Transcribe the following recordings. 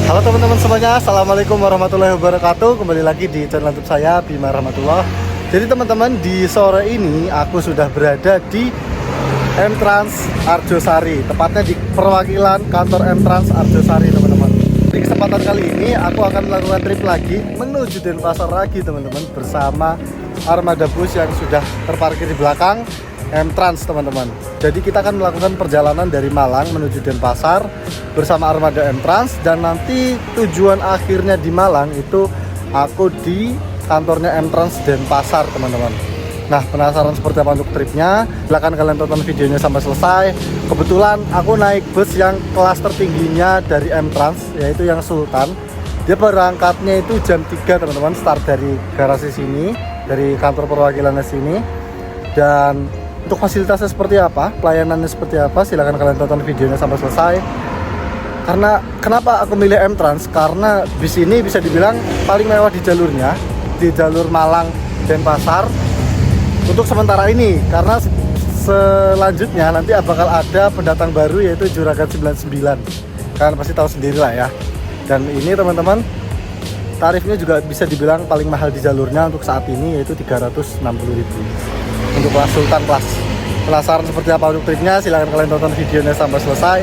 Halo teman-teman semuanya, Assalamualaikum warahmatullahi wabarakatuh. Kembali lagi di channel YouTube saya, Bima Rahmatullah. Jadi teman-teman, di sore ini aku sudah berada di M-Trans Arjosari, tepatnya di perwakilan kantor M-Trans Arjosari teman-teman. Di kesempatan kali ini aku akan melakukan trip lagi menuju Denpasar lagi teman-teman, bersama armada bus yang sudah terparkir di belakang M-Trans teman-teman. Jadi kita akan melakukan perjalanan dari Malang menuju Denpasar bersama armada M-Trans, dan nanti tujuan akhirnya di Malang itu aku di kantornya M-Trans Denpasar teman-teman. Nah, penasaran seperti apa untuk tripnya? Silahkan kalian tonton videonya sampai selesai. Kebetulan aku naik bus yang kelas tertingginya dari M-Trans, yaitu yang Sultan. Dia berangkatnya itu jam 3 teman-teman, start dari garasi sini, dari kantor perwakilannya sini. Dan untuk fasilitasnya seperti apa, pelayanannya seperti apa, silahkan kalian tonton videonya sampai selesai. Karena kenapa aku milih M-Trans? Karena bis ini bisa dibilang paling mewah di jalurnya, di jalur Malang Denpasar untuk sementara ini. Karena selanjutnya nanti bakal ada pendatang baru, yaitu Juragan 99. Kalian pasti tahu sendiri lah ya. Dan ini teman-teman, tarifnya juga bisa dibilang paling mahal di jalurnya untuk saat ini, yaitu 360.000 untuk kelas Sultan Plus. Penasaran seperti apa untuk tripnya? Silahkan kalian tonton videonya sampai selesai.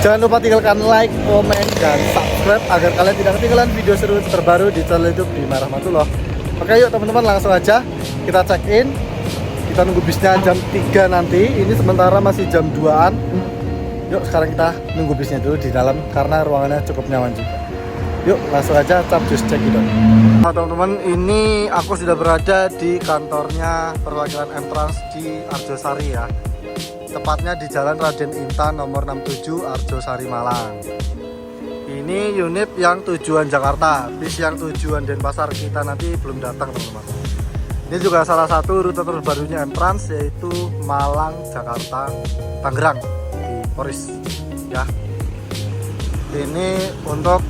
Jangan lupa tinggalkan like, komen, dan subscribe agar kalian tidak ketinggalan video seru terbaru di channel YouTube Bima Rahmatullah. Oke, yuk teman-teman, langsung aja kita check in. Kita nunggu bisnya jam 3 nanti. Ini sementara masih jam 2-an. Yuk sekarang kita nunggu bisnya dulu di dalam karena ruangannya cukup nyaman juga. Yuk langsung aja capcus check it out. Nah teman-teman, ini aku sudah berada di kantornya perwakilan M-Trans di Arjosari ya. Tepatnya di Jalan Raden Intan nomor 67 Arjosari Malang. Ini unit yang tujuan Jakarta. Bis yang tujuan Denpasar kita nanti belum datang teman-teman. Ini juga salah satu rute terbarunya M-Trans, yaitu Malang, Jakarta, Tangerang di Poris ya. Ini untuk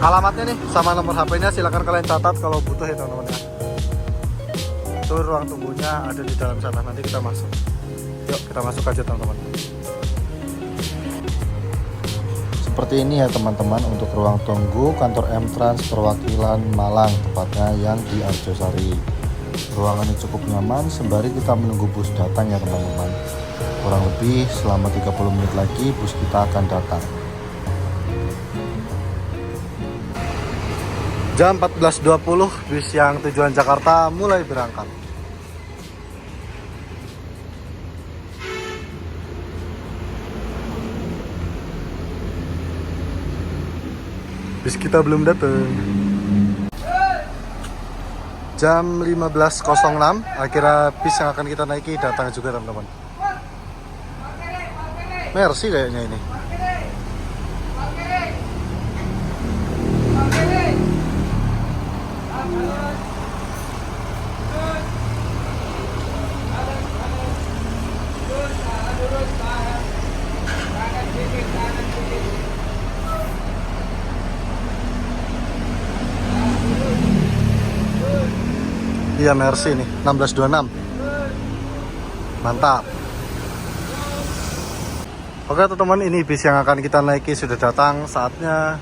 alamatnya nih sama nomor HP-nya, silahkan kalian catat kalau butuh ya teman-teman ya. Itu ruang tunggunya ada di dalam sana, nanti kita masuk. Yuk kita masuk aja teman-teman. Seperti ini ya teman-teman untuk ruang tunggu kantor M-Trans perwakilan Malang, tepatnya yang di Arjosari. Ruangannya cukup nyaman sembari kita menunggu bus datang ya teman-teman. Kurang lebih selama 30 menit lagi bus kita akan datang. Jam 14.20 bis yang tujuan Jakarta mulai berangkat. Bis kita belum datang. Jam 15.06 akhirnya bis yang akan kita naiki datang juga teman-teman. Mercy kayaknya ini. Iya Mercy nih 1626. Mantap. Oke teman-teman, ini bis yang akan kita naiki sudah datang. Saatnya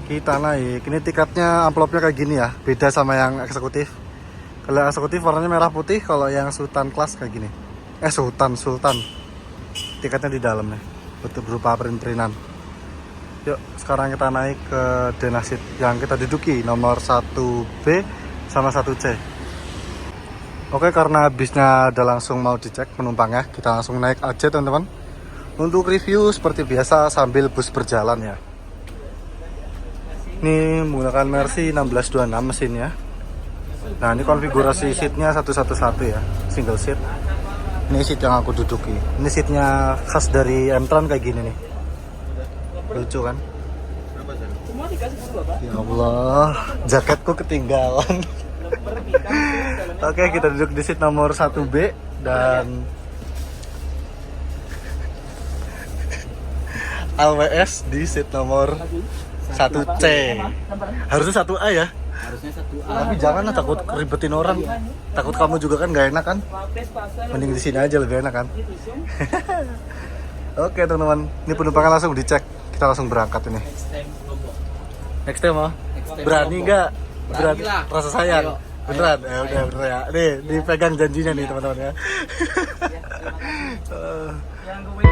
kita naik. Ini tiketnya, amplopnya kayak gini ya, beda sama yang eksekutif. Kalau yang eksekutif warnanya merah putih, kalau yang Sultan kelas kayak gini. Sultan tiketnya di dalam nih, betul berupa print-printan. Yuk sekarang kita naik ke Denasit yang kita duduki, nomor 1B sama 1C. Oke, karena bisnya udah langsung mau dicek penumpangnya, kita langsung naik aja teman-teman. Untuk review seperti biasa sambil bus berjalan ya. Ini menggunakan Mercy 1626 mesinnya. Nah ini konfigurasi seatnya 111 ya, single seat. Ini seat yang aku duduki. Ini seatnya khas dari M-Trans kayak gini nih. Lucu kan? Ya Allah, jaketku ketinggalan. Oke, kita duduk di seat nomor 1B dan LWS di seat nomor 1C. Harusnya 1A ya. Harusnya 1A. Tapi jangan, takut ribetin orang. Takut kamu juga kan gak enak kan. Mending di sini aja lebih enak kan. Oke teman-teman, ini penumpangnya langsung dicek. Kita langsung berangkat ini. Next time oh. time Berani sombong. nggak? Berani lah. Rasa sayang. Ayo. Beneran? Ayo. Ya udah Ayo. bener ya. Nih, dipegang janjinya nih teman-teman ya. Yang gue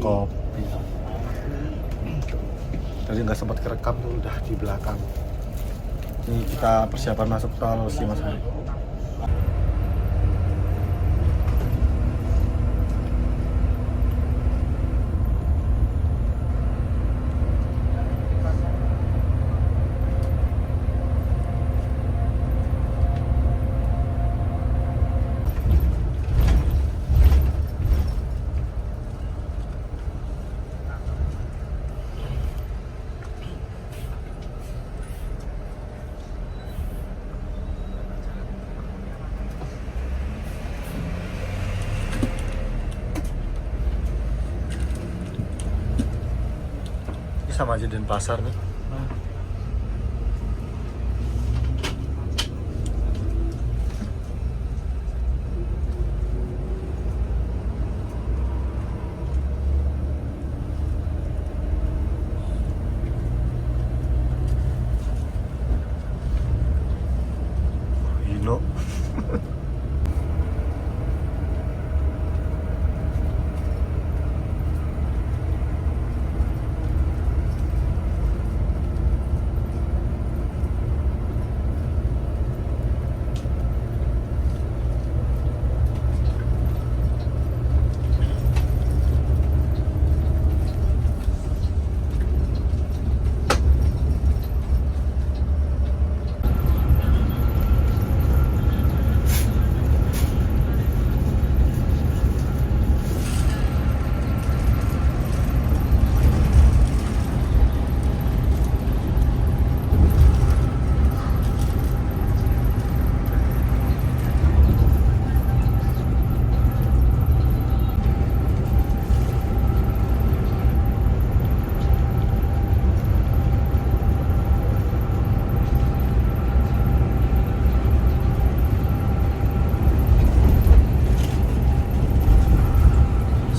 kopi. Tadi nggak sempat kerekam tuh udah di belakang. Ini kita persiapan masuk tol sih Mas. Sama aja Denpasar nih. Hino.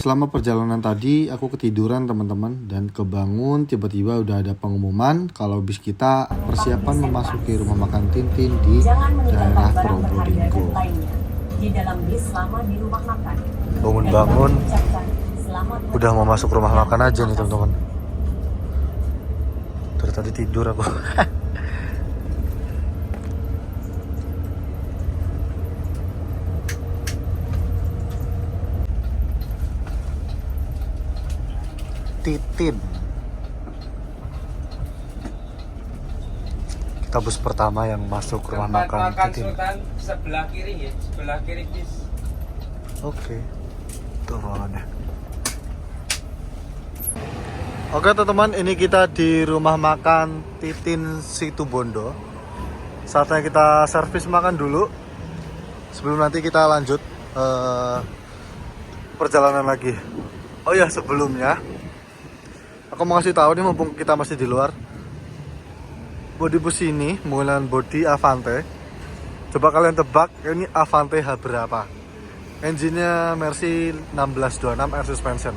selama perjalanan tadi aku ketiduran teman-teman, dan kebangun tiba-tiba udah ada pengumuman kalau bis kita persiapan memasuki rumah makan Tintin di daerah Probolinggo. Di dalam bis selama di rumah makan. Bangun-bangun udah mau masuk rumah makan aja nih teman-teman. Dari tadi tidur aku. Titin. Kita bus pertama yang masuk rumah makan Titin. Sultan sebelah kiri ya, sebelah kiri bis. Oke. Tuh ruangannya. Oke teman-teman, ini kita di rumah makan Titin Situbondo. Saatnya kita servis makan dulu sebelum nanti kita lanjut perjalanan lagi. Oh ya, sebelumnya aku mau kasih tahu nih, mumpung kita masih di luar. Bodi bus ini menggunakan bodi Avante. Coba kalian tebak ini Avante H berapa? Engine-nya Mercy 1626 air suspension.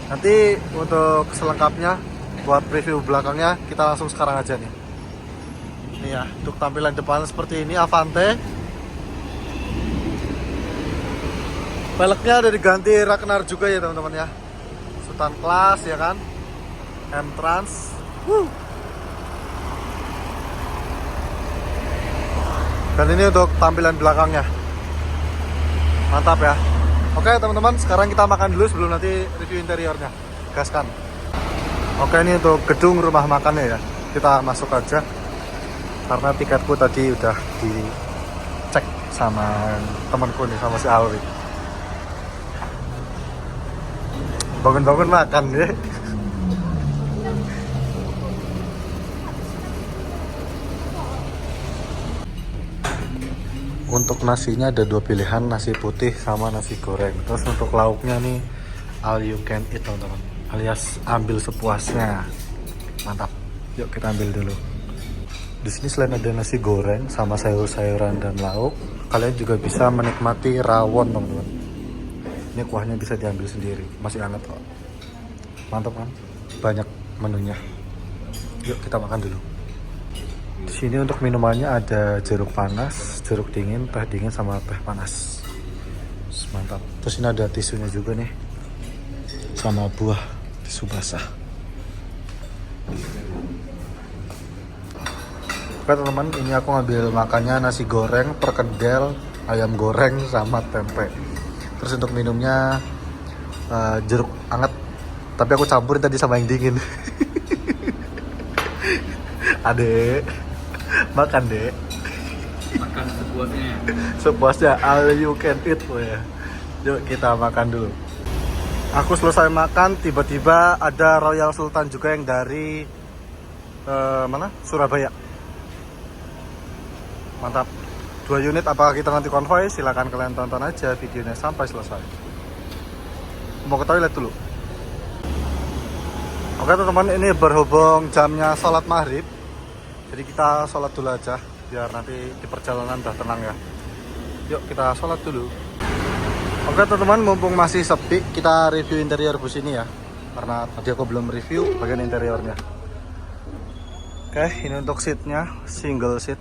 Nanti untuk selengkapnya buat preview belakangnya kita langsung sekarang aja nih. Ini ya, untuk tampilan depan seperti ini Avante. Peleknya ada diganti Ragnar juga ya teman-teman ya. Sultan Class ya kan, M-Trans. Dan ini untuk tampilan belakangnya, mantap ya. Oke teman-teman, sekarang kita makan dulu sebelum nanti review interiornya. Gaskan. Oke, ini untuk gedung rumah makannya ya. Kita masuk aja karena tiketku tadi udah dicek sama temanku nih, sama si Alwi. Bangun-bangun makan ya. Untuk nasinya ada dua pilihan, nasi putih sama nasi goreng. Terus untuk lauknya nih all you can eat teman-teman, alias ambil sepuasnya. Mantap. Yuk kita ambil dulu. Di sini selain ada nasi goreng sama sayur-sayuran dan lauk, kalian juga bisa menikmati rawon teman-teman. Ini kuahnya bisa diambil sendiri, masih hangat kok. Mantap kan? Banyak menunya. Yuk kita makan dulu. Di sini untuk minumannya ada jeruk panas, jeruk dingin, teh dingin sama teh panas. Mantap. Terus ini ada tisunya juga nih, sama buah tisu basah. Oke teman-teman, ini aku ngambil makannya nasi goreng, perkedel, ayam goreng sama tempe. Terus untuk minumnya jeruk hangat, tapi aku campurin tadi sama yang dingin. Adek, makan dek. Makan sepuasnya. Sepuasnya, all you can eat loh ya. Yuk kita makan dulu. Aku selesai makan, tiba-tiba ada Royal Sultan juga yang dari mana? Surabaya. Mantap. 2 unit, apakah kita nanti konvoy? Silahkan kalian tonton aja videonya sampai selesai. Mau ke toilet dulu. Oke teman-teman, ini berhubung jamnya sholat maghrib, jadi kita sholat dulu aja biar nanti di perjalanan udah tenang ya. Yuk kita sholat dulu. Oke teman-teman, mumpung masih sepi, kita review interior bus ini ya, karena tadi aku belum review bagian interiornya. Oke, ini untuk seatnya single seat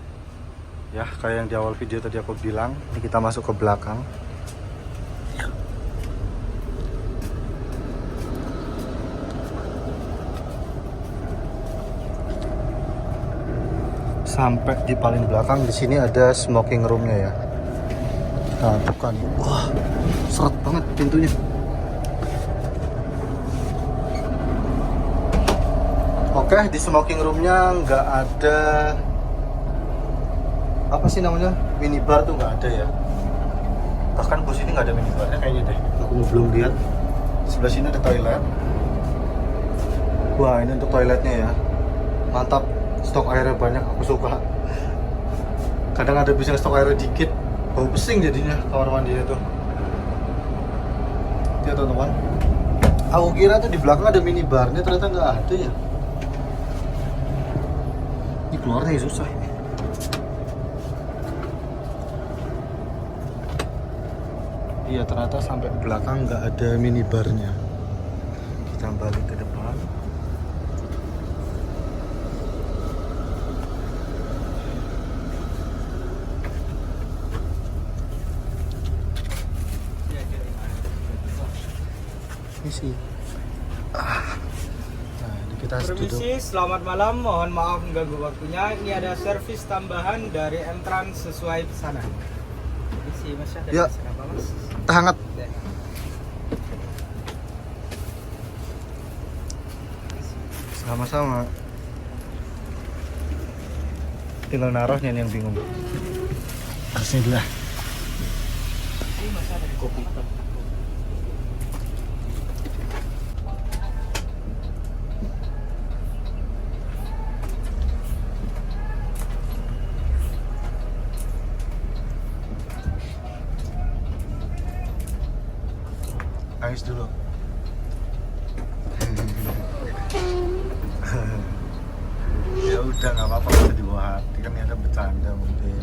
ya, kayak yang di awal video tadi aku bilang. Ini kita masuk ke belakang. Sampai di paling belakang di sini ada smoking roomnya ya. Nah, bukan. Wah, seret banget pintunya. Oke, di smoking roomnya nggak ada, apa sih namanya, minibar tuh nggak ada ya. Bahkan bus ini nggak ada minibarnya kayaknya deh. Aku belum lihat. Sebelah sini ada toilet. Wah, ini untuk toiletnya ya. Mantap. Stok airnya banyak, aku suka. Kadang ada bis yang stok airnya dikit, bau pesing jadinya kamar mandinya tuh. Ya teman-teman, aku kira tuh di belakang ada minibarnya, ternyata nggak ada ya. Ini keluarnya susah. Iya, ternyata sampai belakang nggak ada minibarnya. Kita balik ke depan. Misi. Nah, ini kita duduk. Permisi, selamat malam. Mohon maaf mengganggu waktunya. Ini ada servis tambahan dari M-Trans sesuai pesanan. Permisi, Mas. Ada Ya. pesan apa, Mas? Hangat. Sama-sama. Tinggal naruhnya nih yang bingung. Bismillah. Ini Mas ada kopi hitam. Ais dulu. Ya udah nggak apa-apa, bisa dibawa hati kan, ada bercanda mungkin.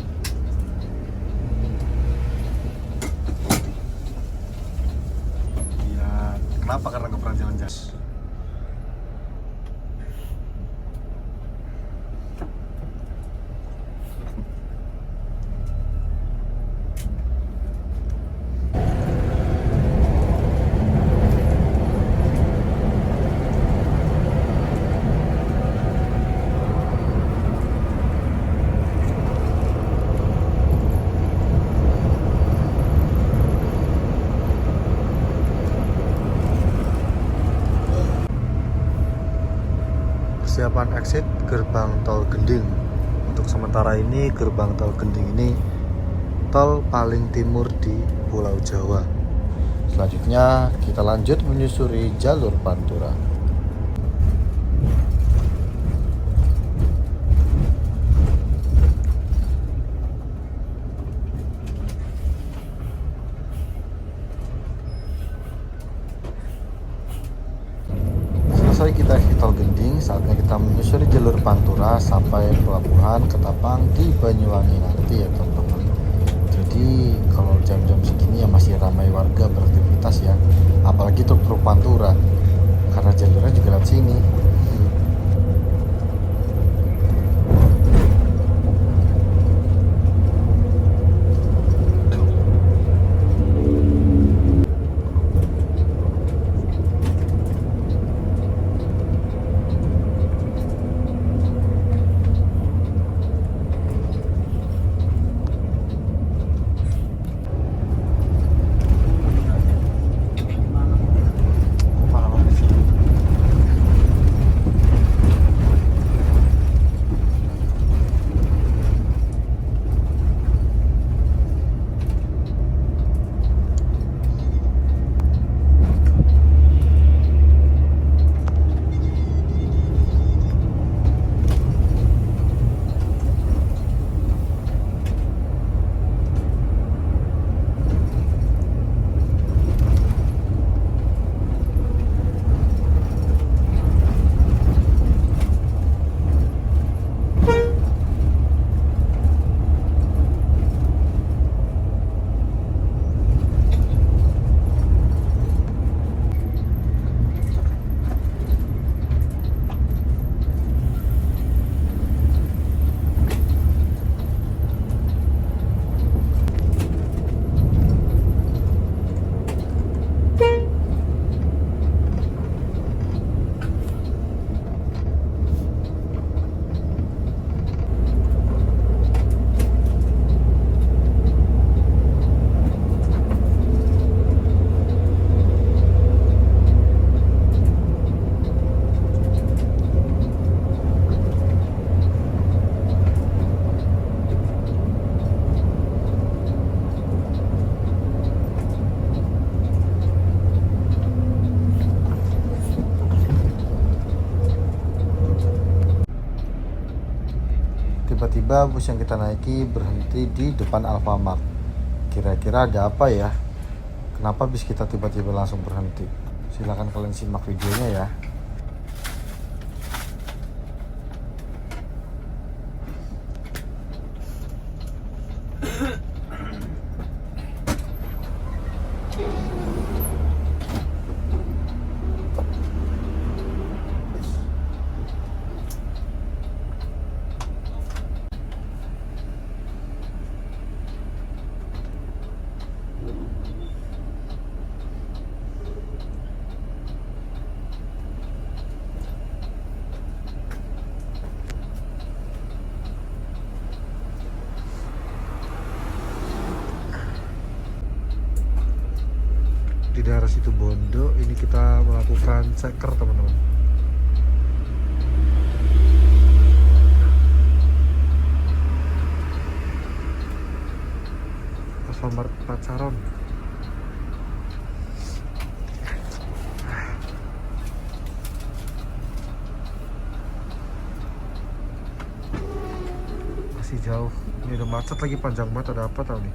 Iya, kenapa? Karena gue pernah jalan jas. Persiapan exit gerbang tol Gending. Untuk sementara ini gerbang tol Gending ini tol paling timur di Pulau Jawa. Selanjutnya kita lanjut menyusuri jalur Pantura. Selesai kita di tol Gending, saatnya kita menyusuri jalur Pantura sampai pelabuhan Ketapang di Banyuwangi nanti ya teman-teman. Jadi kalau jam-jam segini ya masih ramai warga beraktivitas ya, apalagi truk-truk Pantura karena jalurnya juga lewat sini. Tiba-tiba bus yang kita naiki berhenti di depan Alfamart. Kira-kira ada apa ya? Kenapa bis kita tiba-tiba langsung berhenti? Silahkan kalian simak videonya ya. daerah situ Bondo. Ini kita melakukan ceker teman-teman. Alfamart Pacaron. Masih jauh. Ini udah macet lagi, panjang banget. Ada apa tau nih?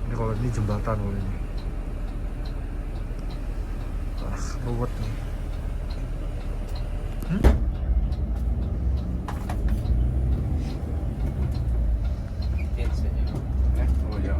Ini kalau ini jembatan kalau ini. Ruwet nih. Oh ya.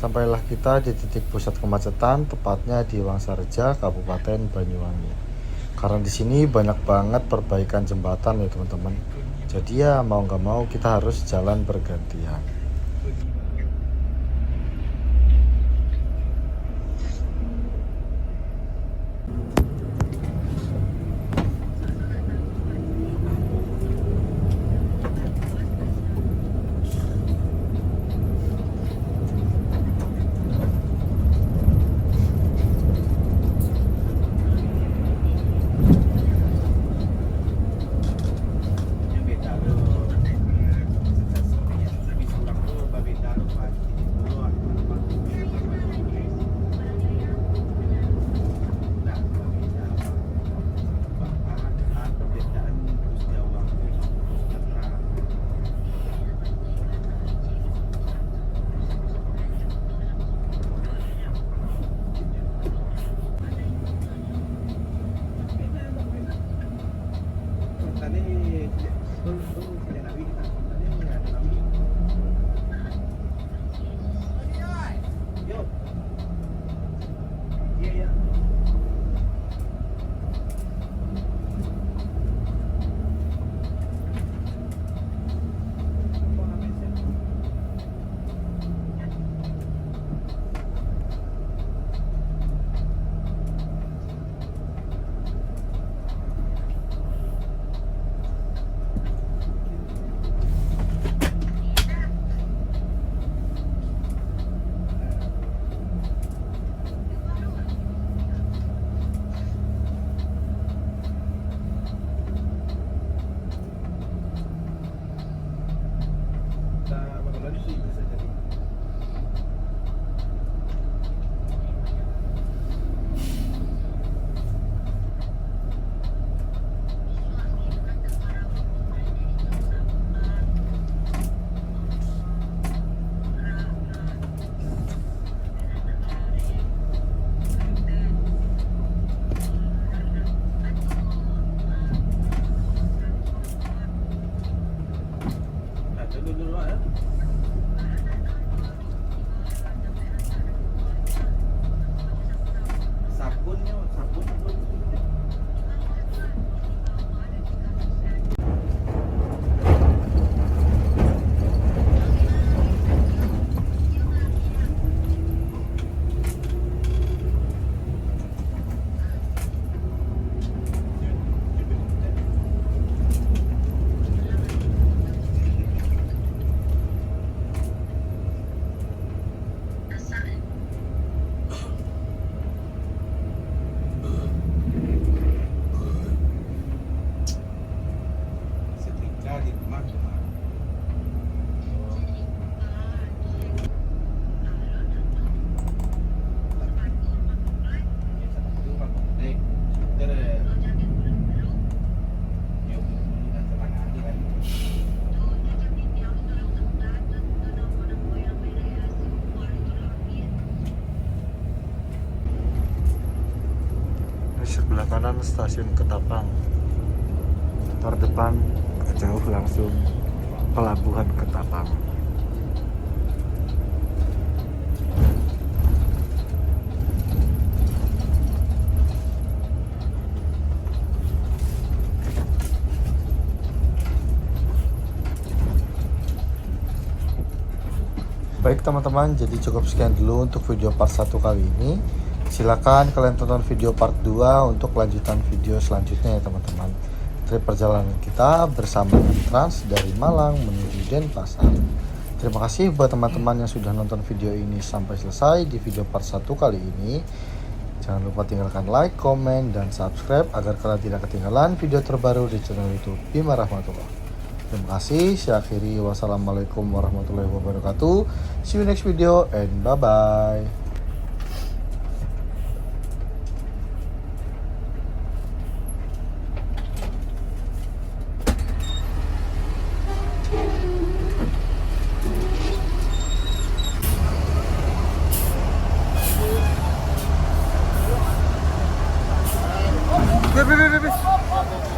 Sampailah kita di titik pusat kemacetan, tepatnya di Wangsareja, Kabupaten Banyuwangi. Karena di sini banyak banget perbaikan jembatan ya teman-teman. Jadi ya mau nggak mau kita harus jalan bergantian. Yang beda loh. Bisa sebelah kanan stasiun Ketapang, terdepan jauh langsung pelabuhan Ketapang. Baik teman-teman, jadi cukup sekian dulu untuk video part 1 kali ini. Silakan kalian tonton video part 2 untuk kelanjutan video selanjutnya ya teman-teman. Trip perjalanan kita bersama Trans dari Malang menuju Denpasar. Terima kasih buat teman-teman yang sudah nonton video ini sampai selesai di video part 1 kali ini. Jangan lupa tinggalkan like, komen, dan subscribe agar kalian tidak ketinggalan video terbaru di channel YouTube Bima Rahmatullah. Terima kasih. Saya akhiri. Wassalamualaikum warahmatullahi wabarakatuh. See you next video and bye-bye. Biar.